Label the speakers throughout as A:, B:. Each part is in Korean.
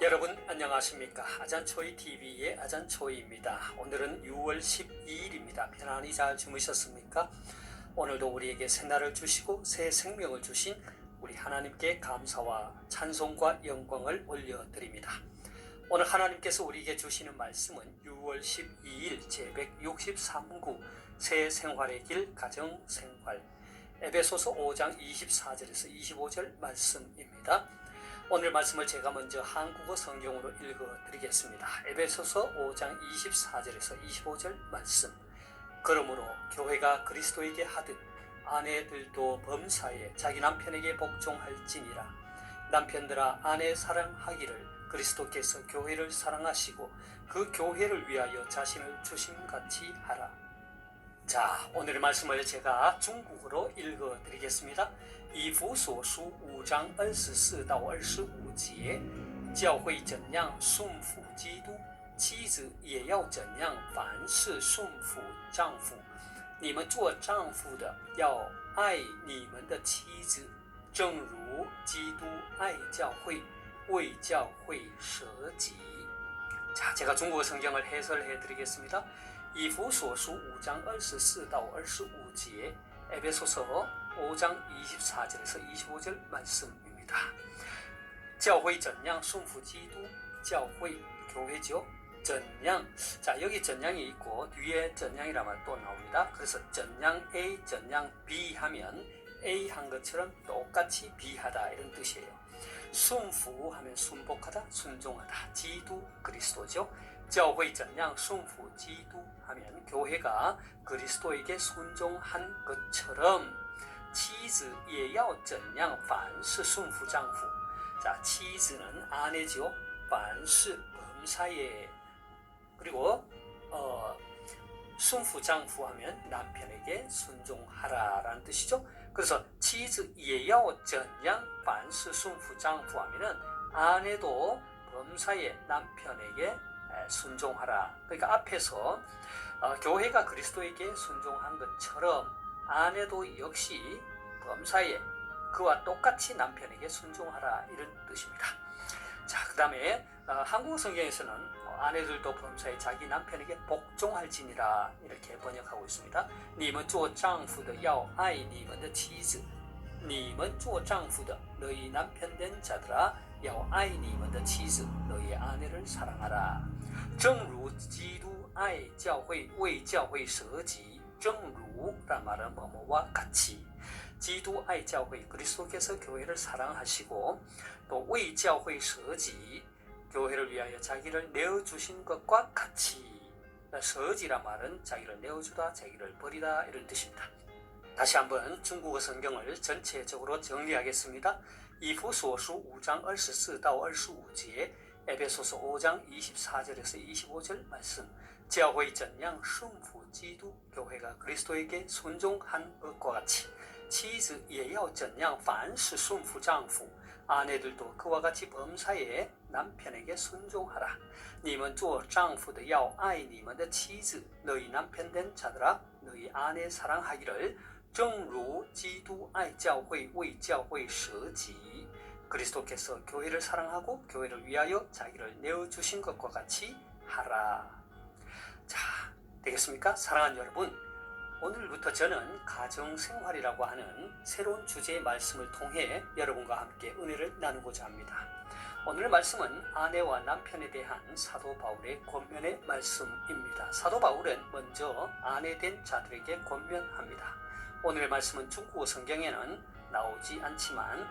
A: 여러분 안녕하십니까? 아잔초이TV의 아잔초이입니다. 오늘은 6월 12일입니다. 편안히 잘 주무셨습니까? 오늘도 우리에게 새날을 주시고 새 생명을 주신 우리 하나님께 감사와 찬송과 영광을 올려드립니다. 오늘 하나님께서 우리에게 주시는 말씀은 6월 12일 제163구 새 생활의 길 가정생활 에베소서 5장 24절에서 25절 말씀입니다. 오늘 말씀을 제가 먼저 한국어 성경으로 읽어드리겠습니다. 에베소서 5장 24절에서 25절 말씀. 그러므로 교회가 그리스도에게 하듯 아내들도 범사에 자기 남편에게 복종할지니라. 남편들아 아내 사랑하기를 그리스도께서 교회를 사랑하시고 그 교회를 위하여 자신을 주심같이 하라. 자, 오늘의 말씀을 제가 중국어로 읽어드리겠습니다. 以弗所书5章24到25节，教会怎样顺服基督，妻子也要怎样凡事顺服丈夫。你们做丈夫的要爱你们的妻子，正如基督爱教会，为教会舍己。 자, 제가 중국어 성경을 해설해 드리겠습니다. 以弗所书5장 24到25제 에베소서 5장 24절에서 25절 말씀입니다. 教会怎样顺服基督，教会 교회죠. 怎样, 자 여기 怎样이 있고 뒤에 怎样이라면 또 나옵니다. 그래서 怎样 A, 怎样 B 하면 A 한 것처럼 똑같이 B 하다 이런 뜻이에요. 顺服 하면 순복하다, 순종하다. 기도, 그리스도죠. 教会怎样顺服基督 하면 교회가 그리스도에게 순종한 것처럼 妻子也要怎样凡事顺服丈夫. 자, 妻子는 아내죠. 凡事 범사에. 그리고顺服丈夫 하면 남편에게 순종하라라는 뜻이죠. 그래서 妻子也要怎样凡事顺服丈夫 하면은 아내도 범사에 남편에게 순종하라. 그러니까 앞에서 교회가 그리스도에게 순종한 것처럼 아내도 역시 범사에 그와 똑같이 남편에게 순종하라 이런 뜻입니다. 자, 그 다음에 한국 성경에서는 아내들도 범사에 자기 남편에게 복종할지니라 이렇게 번역하고 있습니다. 你们做丈夫的要爱你们的妻子，你们做丈夫的 너희 남편 된 자들아 要爱你们的妻子 너희 아내를 사랑하라. 正如基督爱教会为教会舍己 正如란 말은 뭐뭐와 같이基督爱教会 그리스도께서 교회를 사랑하시고 또 为教会舍己 교회를 위하여 자기를 내어주신 것과 같이舍己란 말은 자기를 내어주다, 자기를 버리다 이런 뜻입니다. 다시 한번 중국어 성경을 전체적으로 정리하겠습니다. 以弗所书5장 24到25제 에베소서 5장 24절에서 25절 말씀. 教会怎样顺服基督 교회가 그리스도에게 순종한 것과 같이 妻子也要怎样凡事顺服丈夫 아내들도 그와 같이 범사에 남편에게 순종하라. 你们做丈夫的要爱你们的妻子 너희 남편 된 자들아 너희 아내 사랑하기를 正如基督爱教会为教会舍己 그리스도께서 교회를 사랑하고 교회를 위하여 자기를 내어주신 것과 같이 하라. 자, 되겠습니까? 사랑하는 여러분, 오늘부터 저는 가정생활이라고 하는 새로운 주제의 말씀을 통해 여러분과 함께 은혜를 나누고자 합니다. 오늘 말씀은 아내와 남편에 대한 사도 바울의 권면의 말씀입니다. 사도 바울은 먼저 아내 된 자들에게 권면합니다. 오늘의 말씀은 중국어 성경에는 나오지 않지만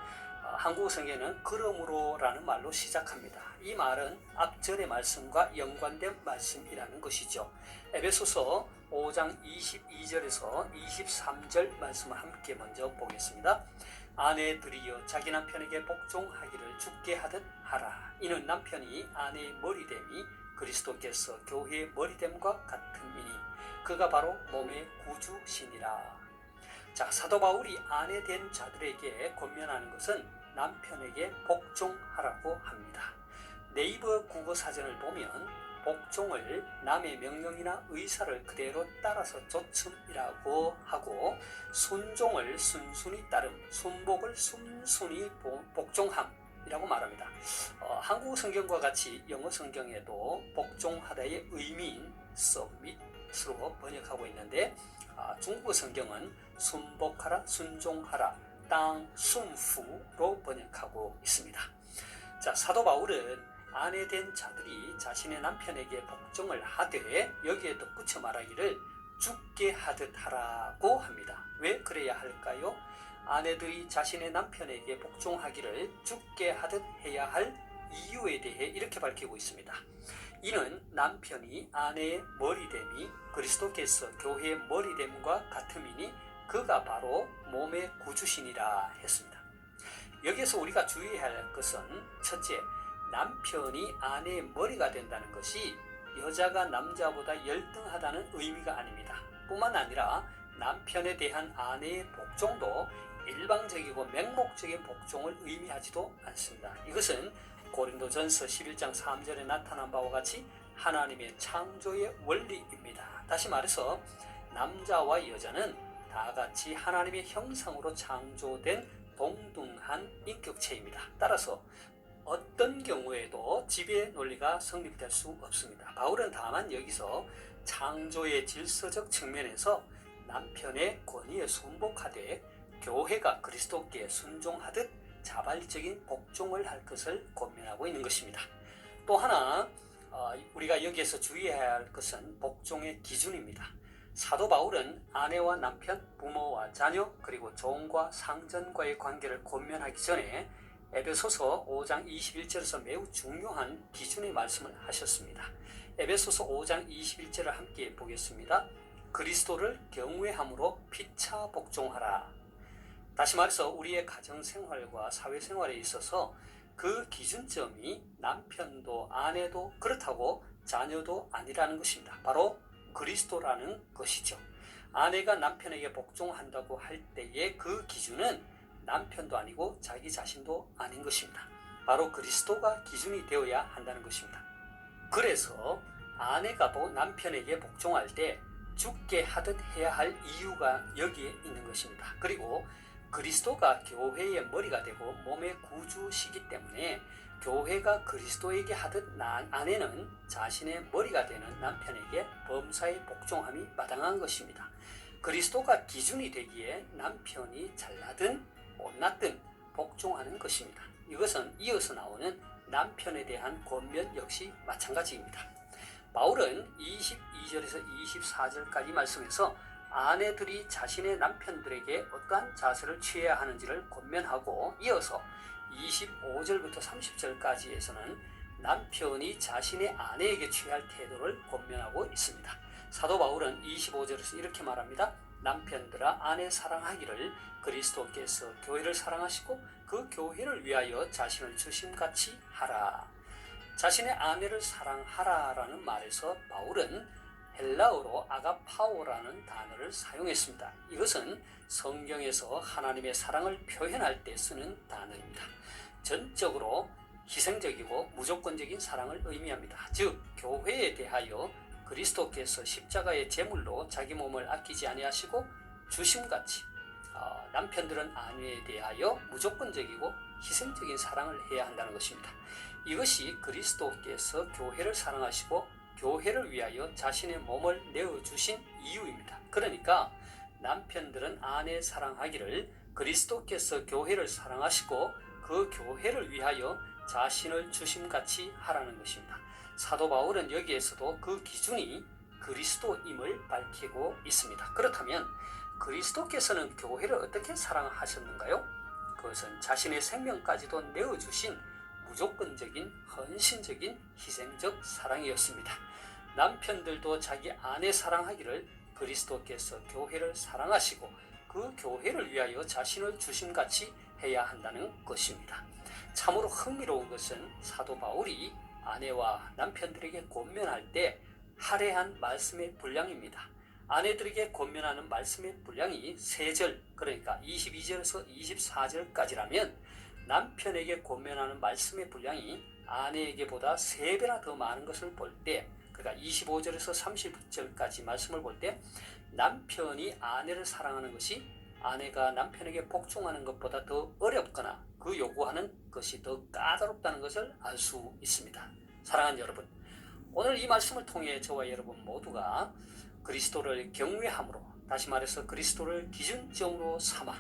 A: 한국어 성경에는 그러므로라는 말로 시작합니다. 이 말은 앞절의 말씀과 연관된 말씀이라는 것이죠. 에베소서 5장 22절에서 23절 말씀을 함께 먼저 보겠습니다. 아내들이여 자기 남편에게 복종하기를 주께 하듯 하라. 이는 남편이 아내의 머리됨이 그리스도께서 교회의 머리됨과 같음이니 그가 바로 몸의 구주시니라. 자, 사도 바울이 아내 된 자들에게 권면하는 것은 남편에게 복종하라고 합니다. 네이버 국어 사전을 보면 복종을 남의 명령이나 의사를 그대로 따라서 좇음이라고 하고 순종을 순순히 따름, 순복을 순순히 복종함 복종이라고 말합니다. 한국 성경과 같이 영어 성경에도 복종하다의 의미인 submit으로 번역하고 있는데 중국어 성경은 순복하라, 순종하라, 땅 순후로 번역하고 있습니다. 자, 사도 바울은 아내된 자들이 자신의 남편에게 복종을 하되 여기에 덧붙여 말하기를 죽게 하듯 하라고 합니다. 왜 그래야 할까요? 아내들이 자신의 남편에게 복종하기를 죽게 하듯 해야 할 이유에 대해 이렇게 밝히고 있습니다. 이는 남편이 아내의 머리됨이 그리스도께서 교회의 머리됨과 같음이니 그가 바로 몸의 구주시니라 했습니다. 여기에서 우리가 주의해야 할 것은 첫째, 남편이 아내의 머리가 된다는 것이 여자가 남자보다 열등하다는 의미가 아닙니다. 뿐만 아니라 남편에 대한 아내의 복종도 일방적이고 맹목적인 복종을 의미하지도 않습니다. 이것은 고린도전서 11장 3절에 나타난 바와 같이 하나님의 창조의 원리입니다. 다시 말해서 남자와 여자는 다 같이 하나님의 형상으로 창조된 동등한 인격체입니다. 따라서 어떤 경우에도 지배 논리가 성립될 수 없습니다. 바울은 다만 여기서 창조의 질서적 측면에서 남편의 권위에 순복하되 교회가 그리스도께 순종하듯 자발적인 복종을 할 것을 권면하고 있는 것입니다. 또 하나 우리가 여기에서 주의해야 할 것은 복종의 기준입니다. 사도 바울은 아내와 남편, 부모와 자녀, 그리고 종과 상전과의 관계를 권면하기 전에 에베소서 5장 21절에서 매우 중요한 기준의 말씀을 하셨습니다. 에베소서 5장 21절을 함께 보겠습니다. 그리스도를 경외함으로 피차 복종하라. 다시 말해서 우리의 가정생활과 사회생활에 있어서 그 기준점이 남편도 아내도 그렇다고 자녀도 아니라는 것입니다. 바로 그리스도라는 것이죠. 아내가 남편에게 복종한다고 할 때의 그 기준은 남편도 아니고 자기 자신도 아닌 것입니다. 바로 그리스도가 기준이 되어야 한다는 것입니다. 그래서 아내가 남편에게 복종할 때 죽게 하듯 해야 할 이유가 여기에 있는 것입니다. 그리고 그리스도가 교회의 머리가 되고 몸의 구주시기 때문에 교회가 그리스도에게 하듯 아내는 자신의 머리가 되는 남편에게 범사에 복종함이 마땅한 것입니다. 그리스도가 기준이 되기에 남편이 잘나든 못났든 복종하는 것입니다. 이것은 이어서 나오는 남편에 대한 권면 역시 마찬가지입니다. 바울은 22절에서 24절까지 말씀에서 아내들이 자신의 남편들에게 어떠한 자세를 취해야 하는지를 권면하고 이어서 25절부터 30절까지에서는 남편이 자신의 아내에게 취할 태도를 권면하고 있습니다. 사도 바울은 25절에서 이렇게 말합니다. 남편들아 아내 사랑하기를 그리스도께서 교회를 사랑하시고 그 교회를 위하여 자신을 주심같이 하라. 자신의 아내를 사랑하라라는 말에서 바울은 헬라어로 아가파오라는 단어를 사용했습니다. 이것은 성경에서 하나님의 사랑을 표현할 때 쓰는 단어입니다. 전적으로 희생적이고 무조건적인 사랑을 의미합니다. 즉 교회에 대하여 그리스도께서 십자가의 제물로 자기 몸을 아끼지 아니하시고 주심같이 남편들은 아내에 대하여 무조건적이고 희생적인 사랑을 해야 한다는 것입니다. 이것이 그리스도께서 교회를 사랑하시고 교회를 위하여 자신의 몸을 내어주신 이유입니다. 그러니까 남편들은 아내 사랑하기를 그리스도께서 교회를 사랑하시고 그 교회를 위하여 자신을 주심같이 하라는 것입니다. 사도 바울은 여기에서도 그 기준이 그리스도임을 밝히고 있습니다. 그렇다면 그리스도께서는 교회를 어떻게 사랑하셨는가요? 그것은 자신의 생명까지도 내어주신 무조건적인 헌신적인 희생적 사랑이었습니다. 남편들도 자기 아내 사랑하기를 그리스도께서 교회를 사랑하시고 그 교회를 위하여 자신을 주심같이 해야 한다는 것입니다. 참으로 흥미로운 것은 사도 바울이 아내와 남편들에게 권면할 때 할애한 말씀의 분량입니다. 아내들에게 권면하는 말씀의 분량이 3절, 그러니까 22절에서 24절까지라면 남편에게 권면하는 말씀의 분량이 아내에게보다 3배나 더 많은 것을 볼 때, 그러니까 25절에서 30절까지 말씀을 볼 때 남편이 아내를 사랑하는 것이 아내가 남편에게 복종하는 것보다 더 어렵거나 그 요구하는 것이 더 까다롭다는 것을 알 수 있습니다. 사랑하는 여러분, 오늘 이 말씀을 통해 저와 여러분 모두가 그리스도를 경외함으로, 다시 말해서 그리스도를 기준점으로 삼아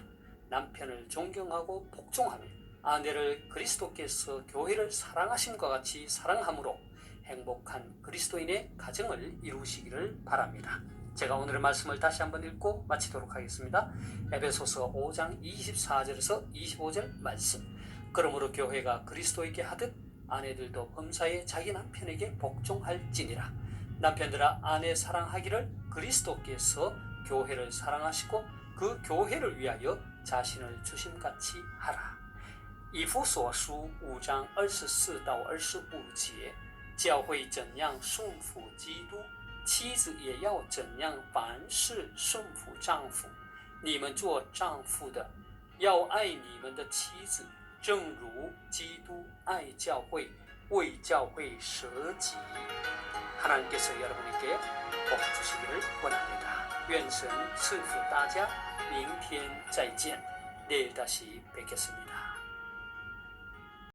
A: 남편을 존경하고 복종하며 아내를 그리스도께서 교회를 사랑하심과 같이 사랑함으로 행복한 그리스도인의 가정을 이루시기를 바랍니다. 제가 오늘의 말씀을 다시 한번 읽고 마치도록 하겠습니다. 에베소서 5장 24절에서 25절 말씀. 그러므로 교회가 그리스도에게 하듯 아내들도 범사에 자기 남편에게 복종할지니라. 남편들아 아내 사랑하기를 그리스도께서 교회를 사랑하시고 그 교회를 위하여 자신을 주심같이 하라. 以弗所书5章24到25节，教会怎样顺服基督，妻子也要怎样凡事顺服丈夫。你们做丈夫的，要爱你们的妻子，正如基督爱教会，为教会舍己。 하나님께서 여러분에게 복 주시기를 원합니다. 愿神赐福大家，明天再见，내일 다시 뵙겠습니다.